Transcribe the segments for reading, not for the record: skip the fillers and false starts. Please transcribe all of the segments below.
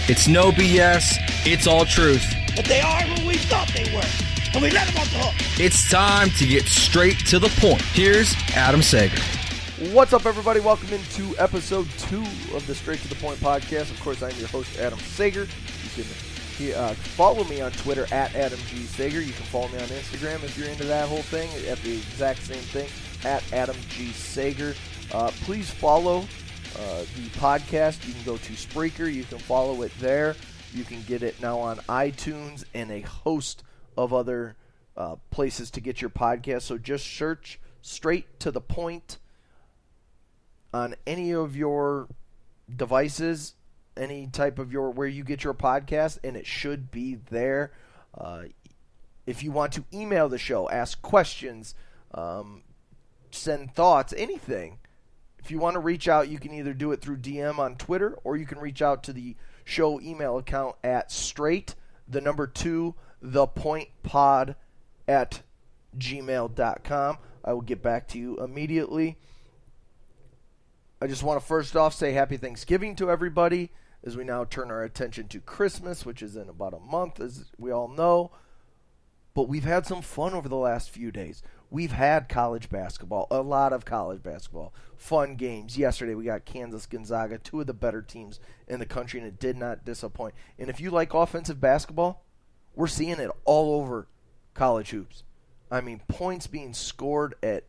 It's no BS, it's all truth. But they are who we thought they were, and we let them off the hook. It's time to get straight to the point. Here's Adam Sager. What's up, everybody? Welcome into episode 2 of the Straight to the Point podcast. Of course, I'm your host, Adam Sager. You can follow me on Twitter at Adam G. Sager. You can follow me on Instagram if you're into that whole thing, at the exact same thing, at Adam G. Sager. Please follow the podcast. You can go to Spreaker. You can follow it there. You can get it now on iTunes and a host of other places to get your podcast. So just search Straight to the Point on any of your devices, any type of where you get your podcast, and it should be there. If you want to email the show, ask questions, send thoughts, anything. If you want to reach out, you can either do it through DM on Twitter, or you can reach out to the show email account at straight@gmail.com. I will get back to you immediately. I just want to first off say happy Thanksgiving to everybody as we now turn our attention to Christmas, which is in about a month, as we all know. But we've had some fun over the last few days. We've had college basketball, a lot of college basketball, fun games. Yesterday we got Kansas-Gonzaga, two of the better teams in the country, and it did not disappoint. And if you like offensive basketball, we're seeing it all over college hoops. I mean, points being scored at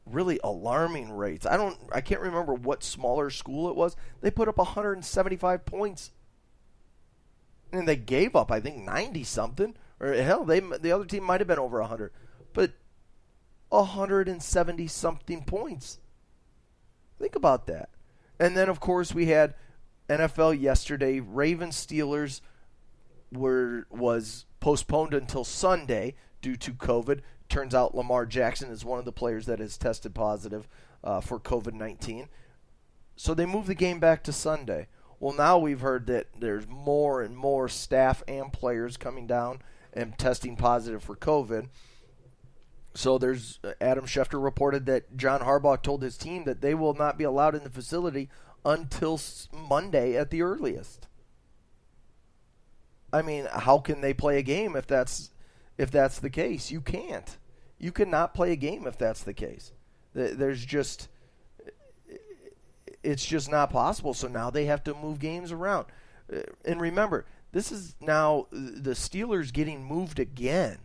really alarming rates. I can't remember what smaller school it was. They put up 175 points. And they gave up, I think, 90-something. Or hell, the other team might have been over 100. But 170-something points. Think about that. And then, of course, we had NFL yesterday. Ravens-Steelers was postponed until Sunday due to COVID. Turns out Lamar Jackson is one of the players that has tested positive for COVID-19. So they moved the game back to Sunday. Well, now we've heard that there's more and more staff and players coming down and testing positive for COVID. So Adam Schefter reported that John Harbaugh told his team that they will not be allowed in the facility until Monday at the earliest. I mean, how can they play a game if that's the case? You can't. You cannot play a game if that's the case. It's just not possible. So now they have to move games around. And remember, this is now the Steelers getting moved again.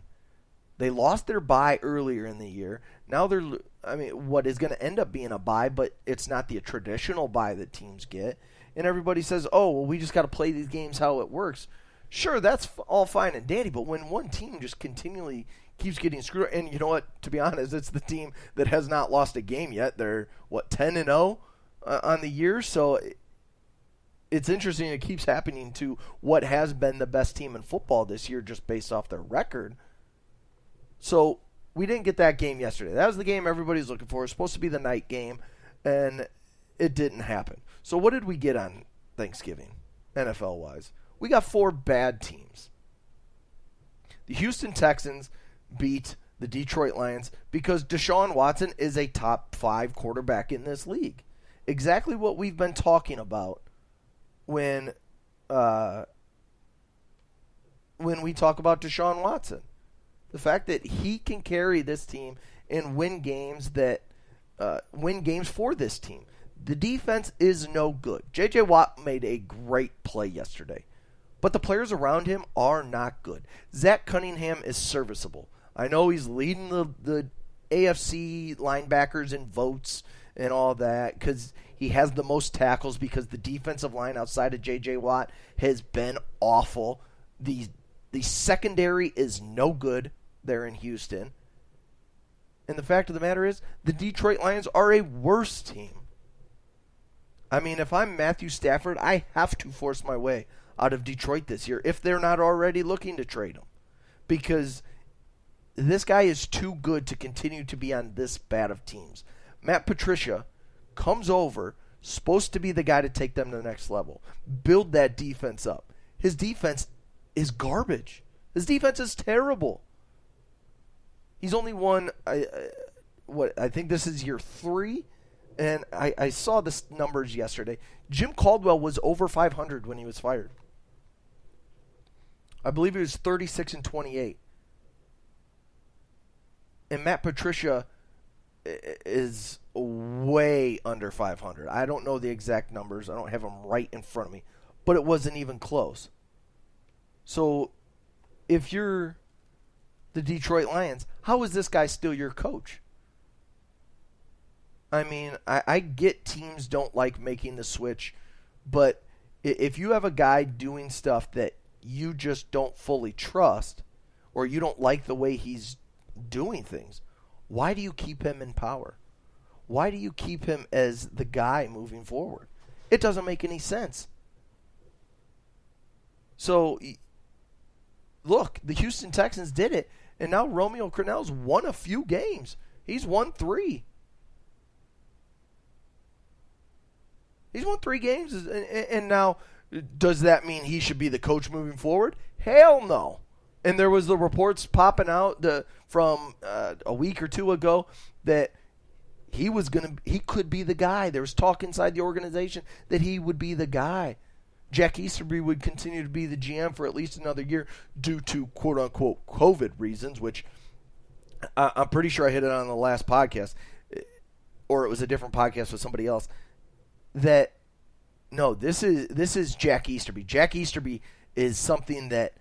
They lost their bye earlier in the year. Now what is going to end up being a bye, but it's not the traditional bye that teams get. And everybody says, oh, well, we just got to play these games how it works. Sure, that's all fine and dandy, but when one team just continually keeps getting screwed, and you know what, to be honest, it's the team that has not lost a game yet. They're, 10-0 on the year, so it's interesting. It keeps happening to what has been the best team in football this year just based off their record. So we didn't get that game yesterday. That was the game everybody's looking for. It was supposed to be the night game, and it didn't happen. So what did we get on Thanksgiving, NFL-wise? We got 4 bad teams. The Houston Texans beat the Detroit Lions because Deshaun Watson is a top 5 quarterback in this league. Exactly what we've been talking about when we talk about Deshaun Watson. The fact that he can carry this team and win games for this team. The defense is no good. J.J. Watt made a great play yesterday, but the players around him are not good. Zach Cunningham is serviceable. I know he's leading the AFC linebackers in votes and all that because he has the most tackles because the defensive line outside of J.J. Watt has been awful. The secondary is no good there in Houston. And the fact of the matter is, the Detroit Lions are a worse team. I mean, if I'm Matthew Stafford, I have to force my way out of Detroit this year if they're not already looking to trade him. Because this guy is too good to continue to be on this bad of teams. Matt Patricia comes over, supposed to be the guy to take them to the next level. Build that defense up. His defense is garbage. His defense is terrible. He's only won, I think this is year 3, and I saw the numbers yesterday. Jim Caldwell was over 500 when he was fired. I believe he was 36-28. And Matt Patricia is way under 500. I don't know the exact numbers. I don't have them right in front of me. But it wasn't even close. So if you're the Detroit Lions, how is this guy still your coach? I mean, I get teams don't like making the switch, but if you have a guy doing stuff that you just don't fully trust, or you don't like the way he's doing things, why do you keep him in power? Why do you keep him as the guy moving forward? It doesn't make any sense. So, look, the Houston Texans did it, and now Romeo Crennel's won a few games. He's won 3. He's won 3 games, and now, does that mean he should be the coach moving forward? Hell no. And there was the reports popping out from a week or two ago that he could be the guy. There was talk inside the organization that he would be the guy. Jack Easterby would continue to be the GM for at least another year due to quote-unquote COVID reasons, which I'm pretty sure I hit it on the last podcast, or it was a different podcast with somebody else, that no, this is Jack Easterby. Jack Easterby is something that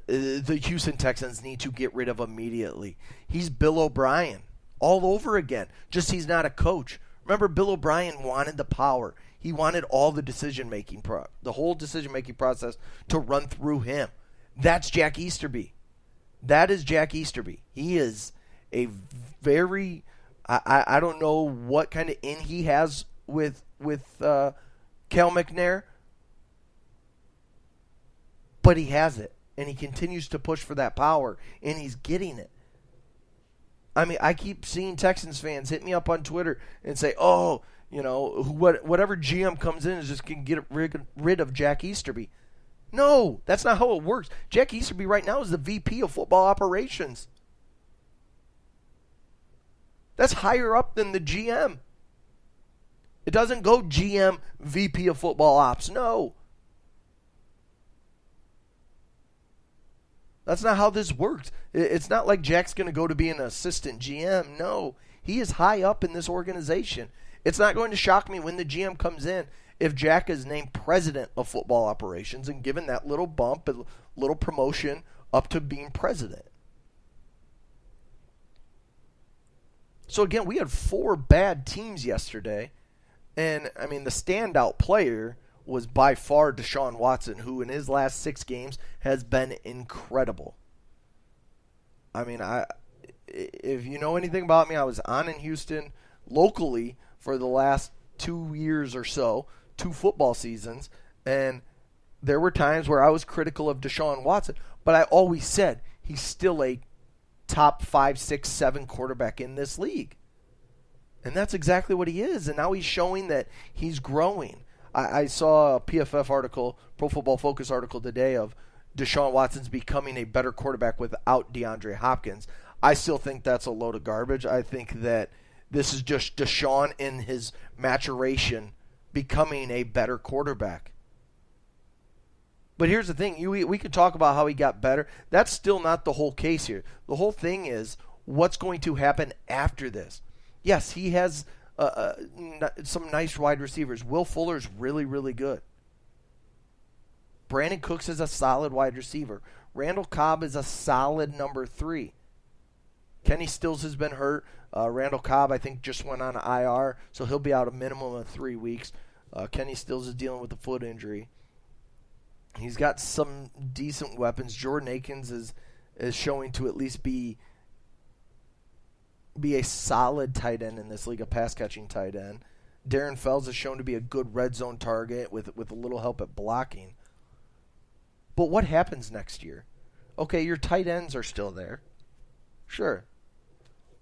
the Houston Texans need to get rid of immediately. He's Bill O'Brien all over again, just he's not a coach. Remember, Bill O'Brien wanted the power. He wanted all the decision-making, the whole decision-making process to run through him. That's Jack Easterby. That is Jack Easterby. He is a very, I don't know what kind of in he has with Cal McNair, but he has it, and he continues to push for that power, and he's getting it. I mean, I keep seeing Texans fans hit me up on Twitter and say, oh, you know, whatever GM comes in is just going to get rid of Jack Easterby. No, that's not how it works. Jack Easterby right now is the VP of football operations. That's higher up than the GM. It doesn't go GM, VP of football ops. No. That's not how this works. It's not like Jack's going to go to be an assistant GM. No. He is high up in this organization. It's not going to shock me when the GM comes in if Jack is named president of football operations and given that little bump, a little promotion up to being president. So again, we had 4 bad teams yesterday. And, I mean, the standout player was by far Deshaun Watson, who in his last 6 games has been incredible. I mean, if you know anything about me, I was on in Houston locally for the last 2 years or so, 2 football seasons, and there were times where I was critical of Deshaun Watson, but I always said he's still a top 5, 6, 7 quarterback in this league. And that's exactly what he is, and now he's showing that he's growing. I saw a PFF article, Pro Football Focus article today of Deshaun Watson's becoming a better quarterback without DeAndre Hopkins. I still think that's a load of garbage. I think that this is just Deshaun in his maturation becoming a better quarterback. But here's the thing. We could talk about how he got better. That's still not the whole case here. The whole thing is what's going to happen after this. Yes, he has some nice wide receivers. Will Fuller's really, really good. Brandon Cooks is a solid wide receiver. Randall Cobb is a solid number 3. Kenny Stills has been hurt. Randall Cobb, I think, just went on IR, so he'll be out a minimum of 3 weeks. Kenny Stills is dealing with a foot injury. He's got some decent weapons. Jordan Akins is showing to at least be a solid tight end in this league, a pass-catching tight end. Darren Fells is shown to be a good red zone target with a little help at blocking. But what happens next year? Okay, your tight ends are still there. Sure.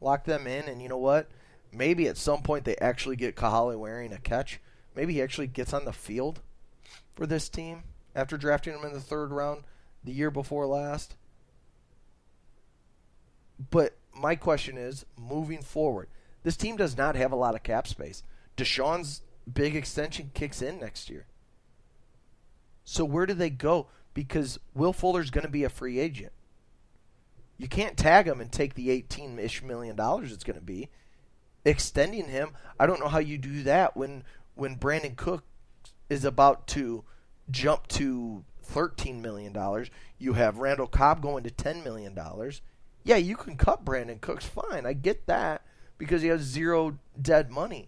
Lock them in, and you know what? Maybe at some point they actually get Kahale wearing a catch. Maybe he actually gets on the field for this team after drafting him in the 3rd round the year before last. But my question is, moving forward, this team does not have a lot of cap space. Deshaun's big extension kicks in next year. So where do they go? Because Will Fuller's going to be a free agent. You can't tag him and take the $18-ish million it's going to be. Extending him, I don't know how you do that when Brandon Cook is about to jump to $13 million. You have Randall Cobb going to $10 million. Yeah, you can cut Brandon Cooks, fine. I get that because he has zero dead money.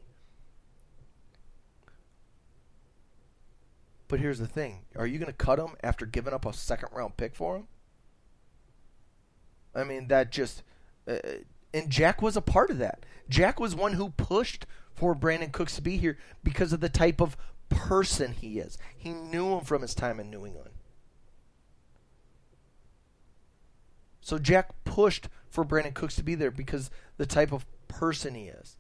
But here's the thing. Are you going to cut him after giving up a second-round pick for him? I mean, that just... and Jack was a part of that. Jack was one who pushed for Brandon Cooks to be here because of the type of person he is. He knew him from his time in New England. So Jack pushed for Brandon Cooks to be there because the type of person he is.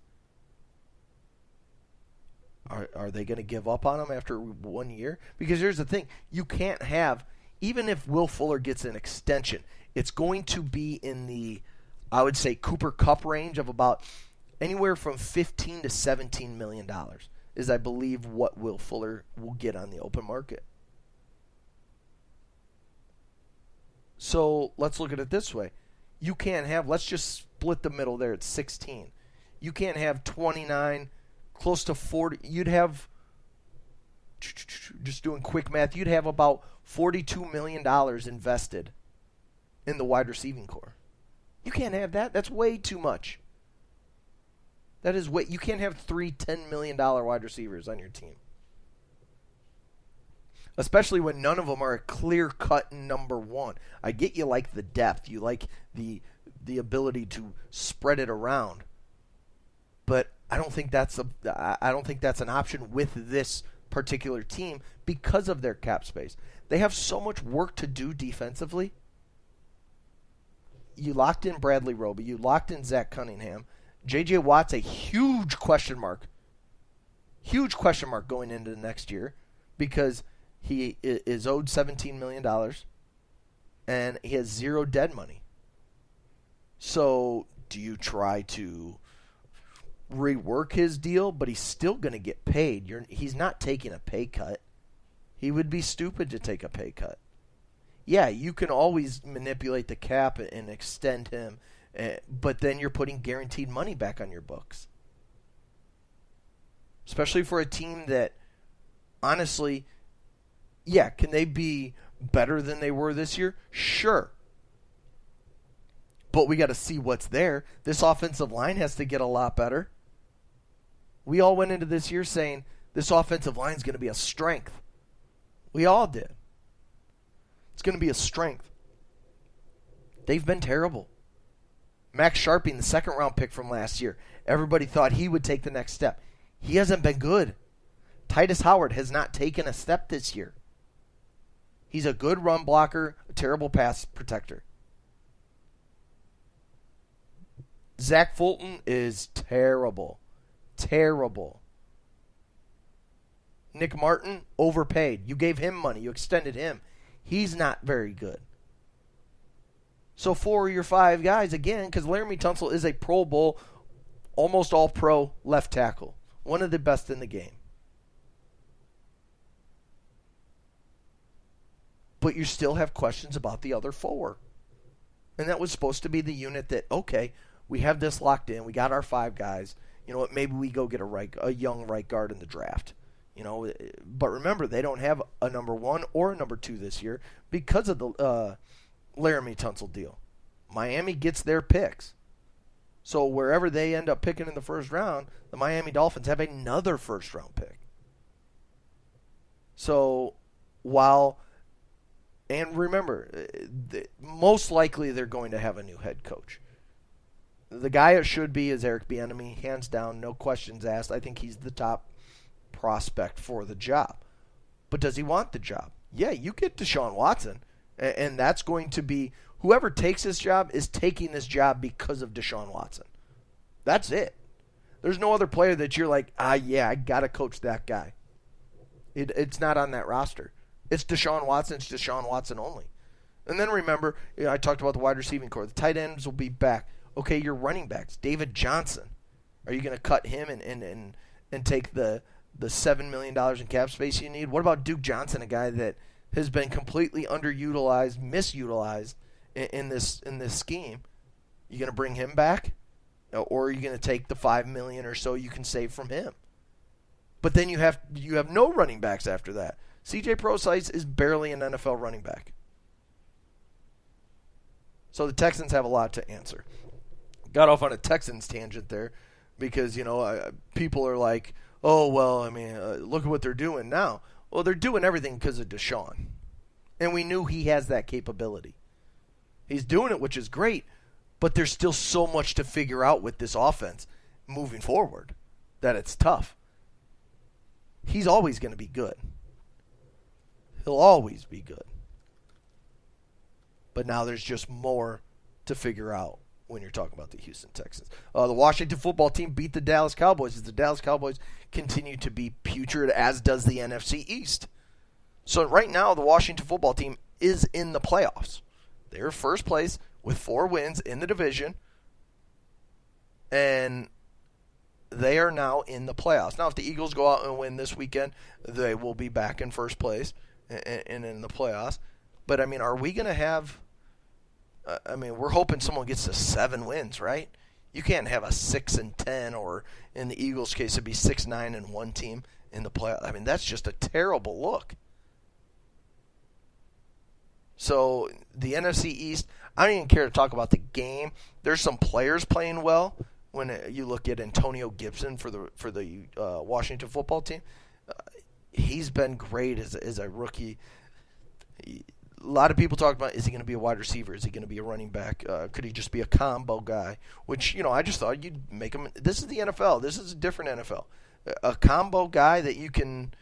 Are they going to give up on him after 1 year? Because here's the thing. You can't have, even if Will Fuller gets an extension, it's going to be in the, I would say, Cooper Kupp range of about anywhere from $15 to $17 million is, I believe, what Will Fuller will get on the open market. So let's look at it this way. You can't have, let's just split the middle there at 16. You can't have 29, close to 40. You'd have, just doing quick math, you'd have about $42 million invested in the wide receiving core. You can't have that. That's way too much. That is way. You can't have three $10 million wide receivers on your team. Especially when none of them are a clear-cut number one. I get you like the depth. You like the ability to spread it around. But I don't think that's an option with this particular team because of their cap space. They have so much work to do defensively. You locked in Bradley Roby. You locked in Zach Cunningham. J.J. Watt's a huge question mark. Huge question mark going into the next year because he is owed $17 million and he has zero dead money. So do you try to rework his deal, but he's still going to get paid? He's not taking a pay cut. He would be stupid to take a pay cut. Yeah, you can always manipulate the cap and extend him, but then you're putting guaranteed money back on your books. Especially for a team that, honestly, yeah, can they be better than they were this year? Sure. But we got to see what's there. This offensive line has to get a lot better. We all went into this year saying this offensive line is going to be a strength. We all did. It's going to be a strength. They've been terrible. Max Sharping, the second-round pick from last year, everybody thought he would take the next step. He hasn't been good. Titus Howard has not taken a step this year. He's a good run blocker, a terrible pass protector. Zach Fulton is terrible. Terrible. Nick Martin, overpaid. You gave him money. You extended him. He's not very good. So 4 of your 5 guys, again, because Laramie Tunsil is a Pro Bowl, almost all-pro left tackle. One of the best in the game. But you still have questions about the other 4. And that was supposed to be the unit that, okay, we have this locked in. We got our 5 guys. You know what? Maybe we go get a young right guard in the draft. You know, but remember, they don't have a number 1 or a number 2 this year because of the Laramie Tunsil deal. Miami gets their picks. So wherever they end up picking in the first round, the Miami Dolphins have another first-round pick. So and remember, most likely they're going to have a new head coach. The guy it should be is Eric Bieniemy, hands down, no questions asked. I think he's the top prospect for the job. But does he want the job? Yeah, you get Deshaun Watson, and that's going to be, whoever takes this job is taking this job because of Deshaun Watson. That's it. There's no other player that you're like, yeah, I got to coach that guy. It's not on that roster. It's Deshaun Watson. It's Deshaun Watson only. And then remember, I talked about the wide receiving core. The tight ends will be back. Okay, your running backs. David Johnson. Are you going to cut him and take the $7 million in cap space you need? What about Duke Johnson, a guy that has been completely underutilized, misutilized in this scheme. You going to bring him back, or are you going to take the $5 million or so you can save from him? But then you have no running backs after that. C.J. Prosise is barely an NFL running back. So the Texans have a lot to answer. Got off on a Texans tangent there because, people are like, oh, well, look at what they're doing now. Well, they're doing everything because of Deshaun. And we knew he has that capability. He's doing it, which is great, but there's still so much to figure out with this offense moving forward that it's tough. He's always going to be good. He'll always be good. But now there's just more to figure out when you're talking about the Houston Texans. The Washington football team beat the Dallas Cowboys as the Dallas Cowboys continue to be putrid, as does the NFC East. So right now, the Washington football team is in the playoffs. They're first place with 4 wins in the division, and they are now in the playoffs. Now, if the Eagles go out and win this weekend, they will be back in first place and in the playoffs. But, are we going to have we're hoping someone gets to 7 wins, right? You can't have a 6-10, or in the Eagles' case, it'd be 6-9-1 team in the playoffs. That's just a terrible look. So the NFC East, I don't even care to talk about the game. There's some players playing well. When you look at Antonio Gibson for the Washington football team, he's been great as a rookie. A lot of people talk about, is he going to be a wide receiver? Is he going to be a running back? Could he just be a combo guy? Which, I just thought you'd make him. This is the NFL. This is a different NFL. A combo guy that you can,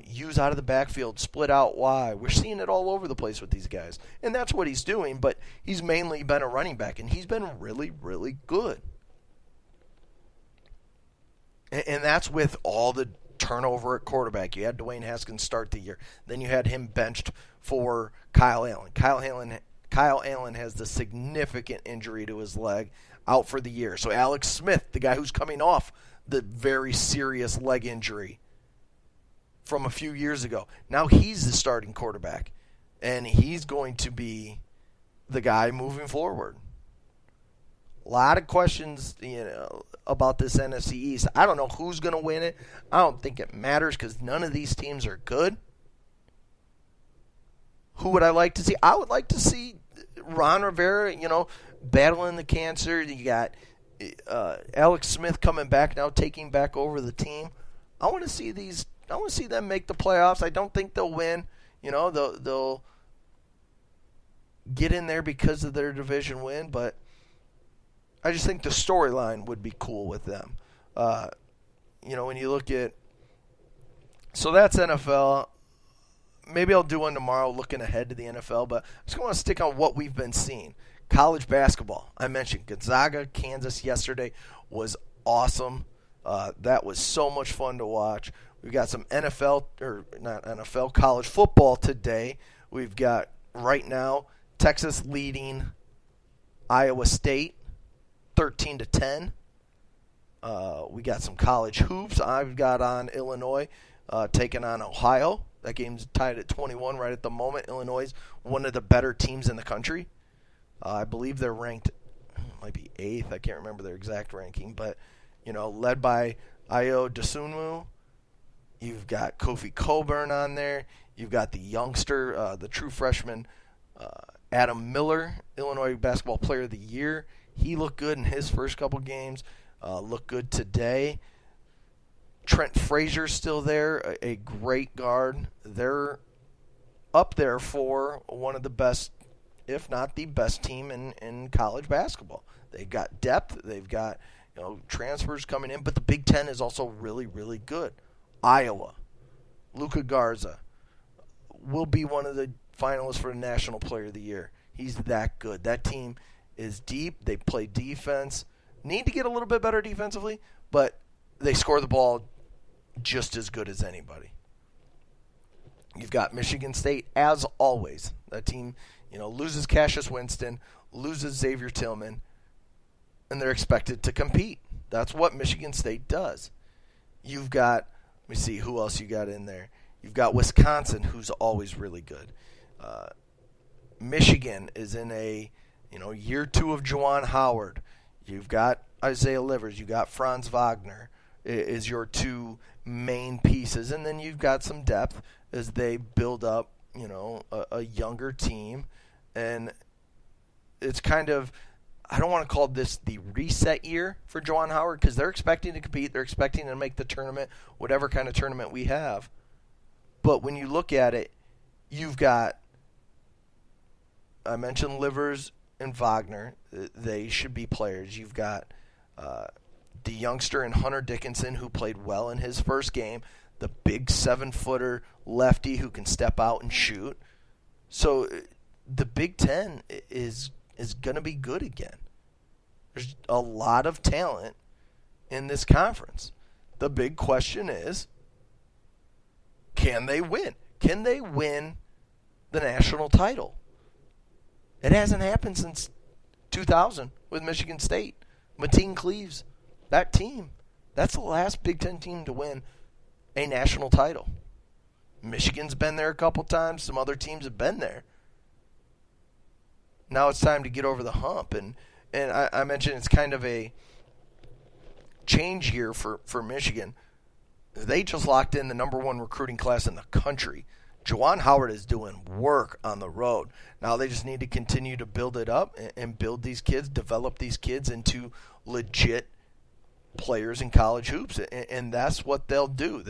use out of the backfield, split out wide. We're seeing it all over the place with these guys. And that's what he's doing, but he's mainly been a running back, and he's been really, really good. And that's with all the turnover at quarterback. You had Dwayne Haskins start the year. Then you had him benched for Kyle Allen. Kyle Allen has the significant injury to his leg, out for the year. So Alex Smith, the guy who's coming off the very serious leg injury from a few years ago, now he's the starting quarterback. And he's going to be the guy moving forward. A lot of questions, about this NFC East. I don't know who's going to win it. I don't think it matters because none of these teams are good. Who would I like to see? I would like to see Ron Rivera, battling the cancer. You got Alex Smith coming back now, taking back over the team. I want to see them make the playoffs. I don't think they'll win. They'll get in there because of their division win, but I just think the storyline would be cool with them. When you look at... So that's NFL. Maybe I'll do one tomorrow looking ahead to the NFL, but I just want to stick on what we've been seeing. College basketball. I mentioned Gonzaga, Kansas yesterday was awesome. That was so much fun to watch. We've got some college football today. We've got, right now, Texas leading Iowa State 13-10. We got some college hoops. I've got on Illinois taking on Ohio. That game's tied at 21 right at the moment. Illinois is one of the better teams in the country. I believe they're ranked, might be 8th. I can't remember their exact ranking, but led by Ayo Dosunmu. You've got Kofi Coburn on there. You've got the youngster, the true freshman, Adam Miller, Illinois Basketball Player of the Year. He looked good in his first couple games. Looked good today. Trent Frazier's still there, a great guard. They're up there for one of the best, if not the best team in college basketball. They've got depth. They've got transfers coming in, but the Big Ten is also really, really good. Iowa, Luka Garza will be one of the finalists for the National Player of the Year. He's that good. That team is deep. They play defense. Need to get a little bit better defensively, but they score the ball just as good as anybody. You've got Michigan State, as always. That team, loses Cassius Winston, loses Xavier Tillman, and they're expected to compete. That's what Michigan State does. You've got, let me see who else you got in there. You've got Wisconsin, who's always really good. Michigan is in a year 2 of Juwan Howard. You've got Isaiah Livers. You've got Franz Wagner is your 2 main pieces. And then you've got some depth as they build up, a younger team. And it's kind of, I don't want to call this the reset year for Juwan Howard because they're expecting to compete. They're expecting to make the tournament, whatever kind of tournament we have. But when you look at it, you've got, I mentioned Livers and Wagner. They should be players. You've got the youngster in Hunter Dickinson who played well in his first game, the big 7-footer lefty who can step out and shoot. So the Big Ten is going to be good again. There's a lot of talent in this conference. The big question is, can they win? Can they win the national title? It hasn't happened since 2000 with Michigan State. Mateen Cleaves, that team, that's the last Big Ten team to win a national title. Michigan's been there a couple times. Some other teams have been there. Now it's time to get over the hump. And I mentioned it's kind of a change year for Michigan. They just locked in the number 1 recruiting class in the country. Juwan Howard is doing work on the road. Now they just need to continue to build it up and build these kids, develop these kids into legit players in college hoops. And that's what they'll do.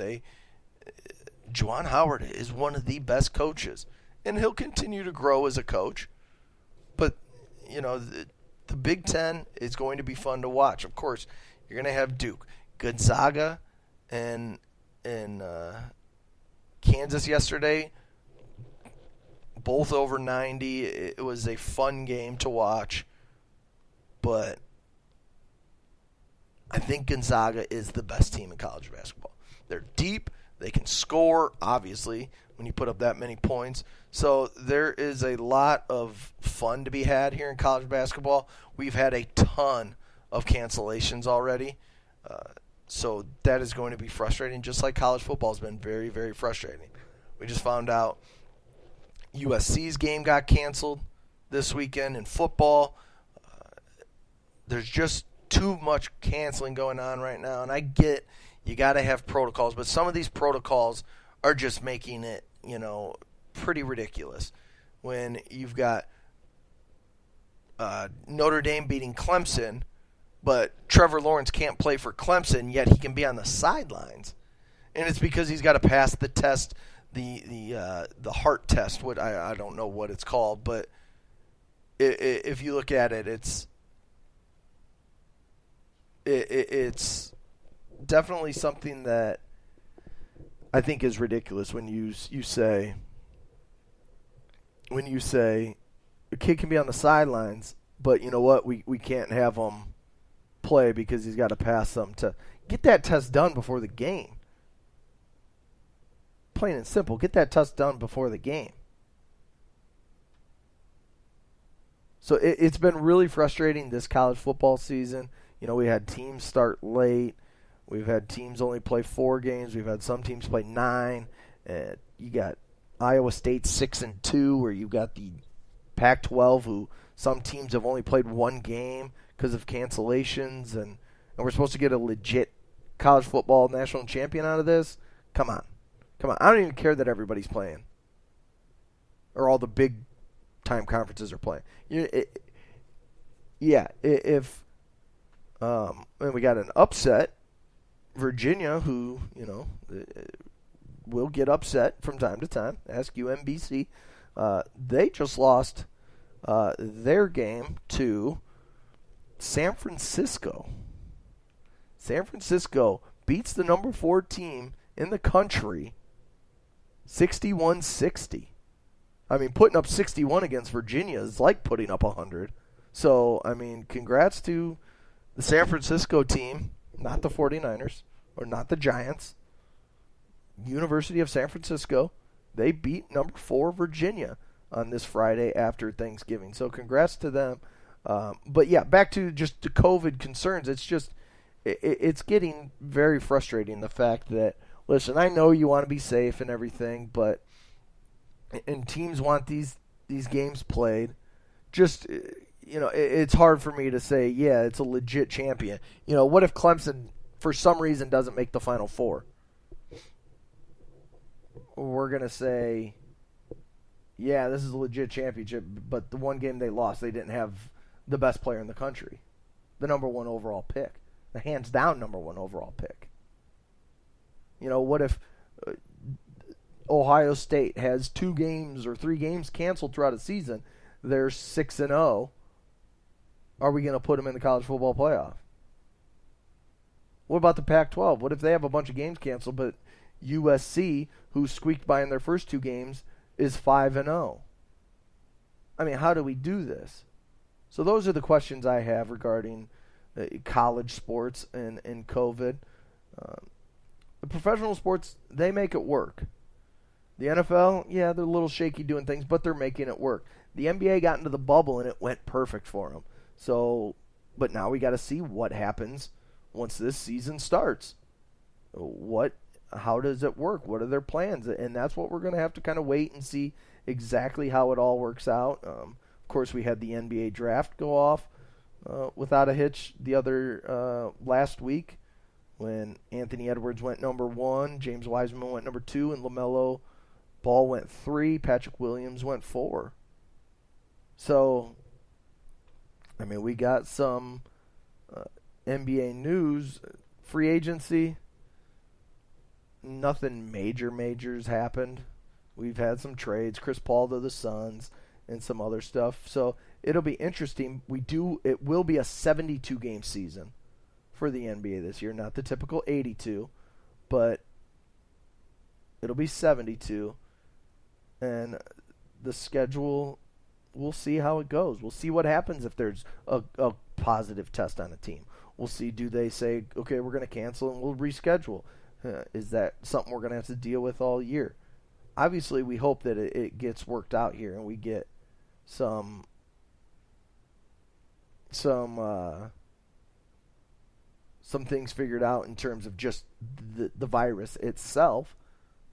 Juwan Howard is one of the best coaches, and he'll continue to grow as a coach. But, the Big Ten is going to be fun to watch. Of course, you're going to have Duke. Gonzaga and Kansas yesterday, both over 90. It was a fun game to watch, but I think Gonzaga is the best team in college basketball. They're deep. They can score, obviously, when you put up that many points. So there is a lot of fun to be had here in college basketball. We've had a ton of cancellations already. So that is going to be frustrating, just like college football has been very, very frustrating. We just found out USC's game got canceled this weekend in football. There's just too much canceling going on right now, and I get you got to have protocols, but some of these protocols are just making it, pretty ridiculous. When you've got Notre Dame beating Clemson, but Trevor Lawrence can't play for Clemson, yet he can be on the sidelines. And it's because he's got to pass the test, the heart test. What I don't know what it's called, but if you look at it, it's definitely something that I think is ridiculous when you say a kid can be on the sidelines, but you know what? We can't have him play because he's got to pass some to get that test done before the game. Plain and simple, get that test done before the game. So it's been really frustrating this college football season. We had teams start late. We've had teams only play 4 games. We've had some teams play 9. You got Iowa State 6-2, where you've got the Pac-12, who some teams have only played 1 game because of cancellations, and we're supposed to get a legit college football national champion out of this? Come on. I don't even care that everybody's playing, or all the big-time conferences are playing. If and we got an upset, Virginia, who, will get upset from time to time. Ask UMBC. They just lost their game to San Francisco. San Francisco beats the number 4 team in the country 61-60. I mean, putting up 61 against Virginia is like putting up 100. So, I mean, congrats to the San Francisco team, not the 49ers, or not the Giants. University of San Francisco, they beat number 4 Virginia on this Friday after Thanksgiving. So congrats to them. But yeah, back to just the COVID concerns. It's getting very frustrating, the fact that listen, I know you want to be safe and everything, but and teams want these games played. Just, it's hard for me to say, yeah, it's a legit champion. What if Clemson, for some reason, doesn't make the Final Four? We're going to say, yeah, this is a legit championship, but the one game they lost, they didn't have the best player in the country, the number one overall pick, the hands down number one overall pick. What if Ohio State has 2 games or 3 games canceled throughout a season? They're 6-0. Are we going to put them in the college football playoff? What about the Pac-12? What if they have a bunch of games canceled, but USC, who squeaked by in their first 2 games, is 5-0? I mean, how do we do this? So those are the questions I have regarding college sports and COVID. The professional sports, they make it work. The NFL, yeah, they're a little shaky doing things, but they're making it work. The NBA got into the bubble, and it went perfect for them. So, but now we got to see what happens once this season starts. How does it work? What are their plans? And that's what we're going to have to kind of wait and see exactly how it all works out. Of course, we had the NBA draft go off without a hitch the other last week when Anthony Edwards went number 1, James Wiseman went number 2, and LaMelo Ball went 3, Patrick Williams went 4. So, I mean, we got some NBA news, free agency. Nothing majors happened. We've had some trades, Chris Paul to the Suns, and some other stuff. So it'll be interesting. It will be a 72-game season for the NBA this year, not the typical 82, but it'll be 72. And the schedule, we'll see how it goes. We'll see what happens if there's a positive test on a team. We'll see, do they say, okay, we're going to cancel and we'll reschedule? Is that something we're going to have to deal with all year? Obviously, we hope that it gets worked out here and we get some things figured out in terms of just the virus itself.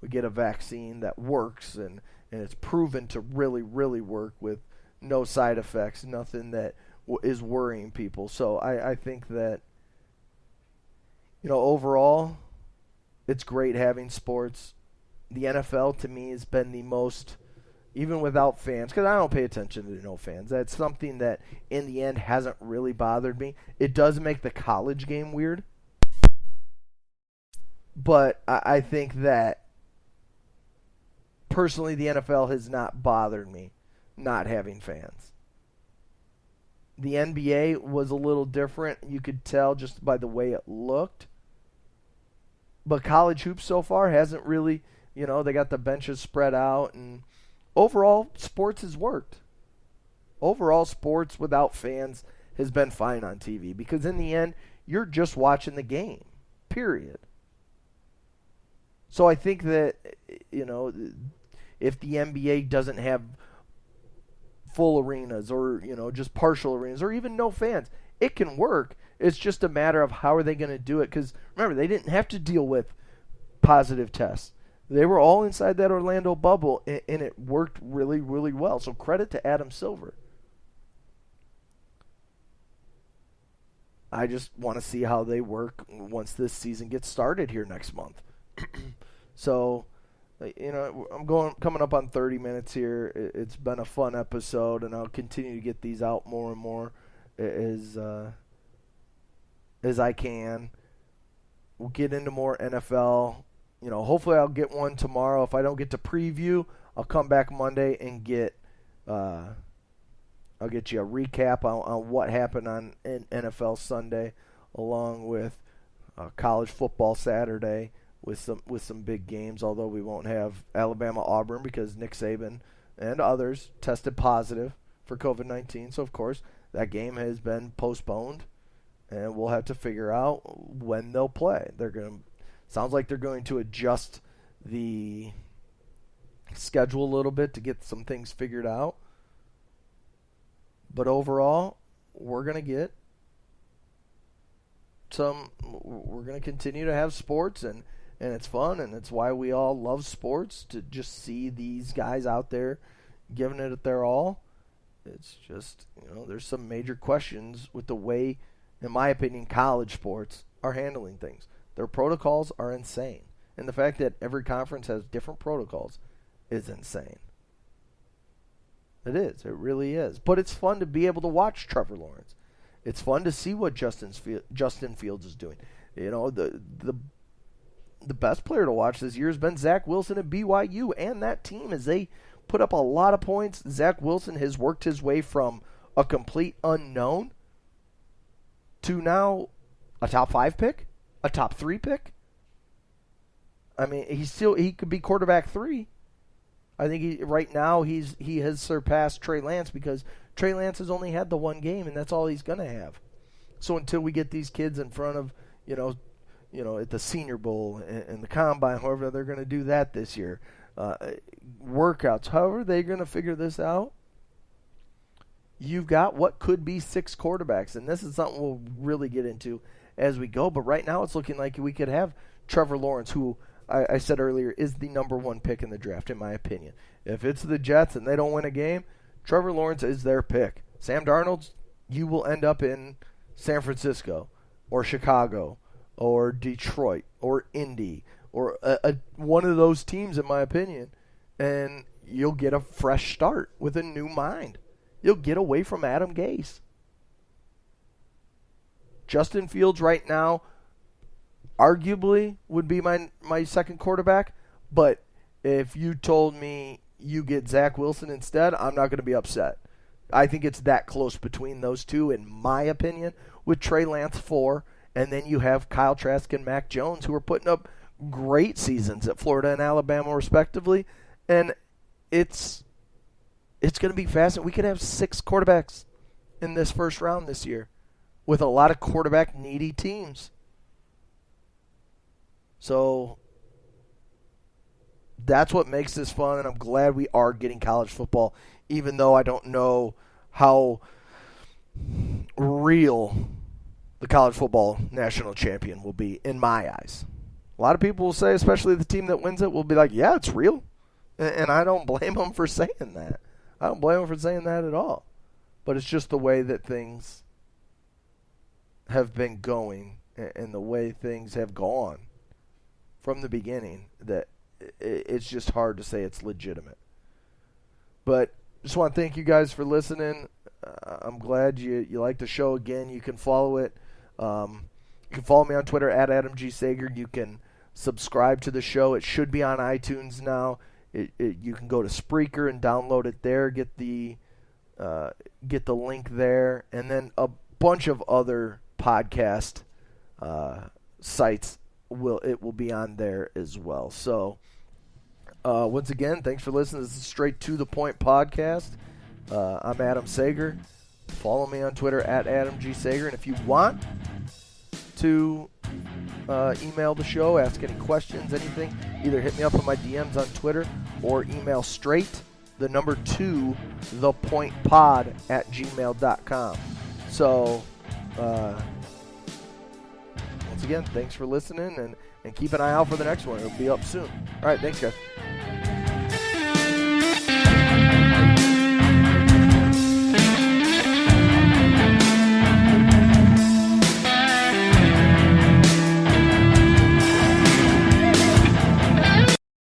We get a vaccine that works and it's proven to really, really work with no side effects, nothing that is worrying people. So I think that, overall, it's great having sports. The NFL, to me, has been the most, even without fans, because I don't pay attention to no fans. That's something that, in the end, hasn't really bothered me. It does make the college game weird. But I think that, personally, the NFL has not bothered me not having fans. The NBA was a little different. You could tell just by the way it looked. But college hoops so far hasn't really, they got the benches spread out. And overall, sports has worked. Overall, sports without fans has been fine on TV. Because in the end, you're just watching the game. Period. So I think that, if the NBA doesn't have full arenas or, just partial arenas or even no fans, it can work. It's just a matter of how are they going to do it. Because, remember, they didn't have to deal with positive tests. They were all inside that Orlando bubble, and it worked really, really well. So credit to Adam Silver. I just want to see how they work once this season gets started here next month. So, I'm coming up on 30 minutes here. It's been a fun episode, and I'll continue to get these out more and more as I can. We'll get into more NFL. Hopefully I'll get one tomorrow. If I don't get to preview, I'll come back Monday and I'll get you a recap on what happened on NFL Sunday, along with college football Saturday with some big games. Although we won't have Alabama Auburn because Nick Saban and others tested positive for COVID-19. So of course that game has been postponed. And we'll have to figure out when they'll play. Sounds like they're going to adjust the schedule a little bit to get some things figured out. But overall, we're going to continue to have sports, and and it's fun, and it's why we all love sports, to just see these guys out there giving it their all. It's just, there's some major questions with the way, in my opinion, college sports are handling things. Their protocols are insane. And the fact that every conference has different protocols is insane. It is. It really is. But it's fun to be able to watch Trevor Lawrence. It's fun to see what Justin Fields is doing. The best player to watch this year has been Zach Wilson at BYU, and that team, as they put up a lot of points. Zach Wilson has worked his way from a complete unknown to now a top 5 pick, a top 3 pick. I mean, he could be quarterback 3. I think right now he has surpassed Trey Lance, because Trey Lance has only had the one game, and that's all he's going to have. So until we get these kids in front of, at the Senior Bowl and the Combine, however they're going to do that this year, workouts, however they're going to figure this out, you've got what could be 6 quarterbacks. And this is something we'll really get into as we go. But right now it's looking like we could have Trevor Lawrence, who I said earlier is the number 1 pick in the draft, in my opinion. If it's the Jets and they don't win a game, Trevor Lawrence is their pick. Sam Darnold, you will end up in San Francisco or Chicago or Detroit or Indy or one of those teams, in my opinion, and you'll get a fresh start with a new mind. You'll get away from Adam Gase. Justin Fields right now arguably would be my second quarterback, but if you told me you get Zach Wilson instead, I'm not going to be upset. I think it's that close between those two, in my opinion, with Trey Lance 4, and then you have Kyle Trask and Mac Jones, who are putting up great seasons at Florida and Alabama, respectively, and it's going to be fascinating. We could have 6 quarterbacks in this first round this year, with a lot of quarterback-needy teams. So that's what makes this fun, and I'm glad we are getting college football, even though I don't know how real the college football national champion will be in my eyes. A lot of people will say, especially the team that wins it, will be like, yeah, it's real. And I don't blame them for saying that. I don't blame them for saying that at all. But it's just the way that things have been going and the way things have gone from the beginning, that it's just hard to say it's legitimate. But just want to thank you guys for listening. I'm glad you like the show. Again, you can follow it. You can follow me on Twitter at Adam G. Sager. You can subscribe to the show. It should be on iTunes now. You can go to Spreaker and download it there. Get the link there, and then a bunch of other podcast sites will be on there as well. So once again, thanks for listening. This is Straight to the Point podcast. I'm Adam Sager. Follow me on Twitter at Adam G. Sager. And if you want to email the show, ask any questions, anything, either hit me up on my DMs on Twitter or email straight, the number 2, thepointpod@gmail.com. So once again, thanks for listening, and keep an eye out for the next one. It'll be up soon. All right, thanks, guys.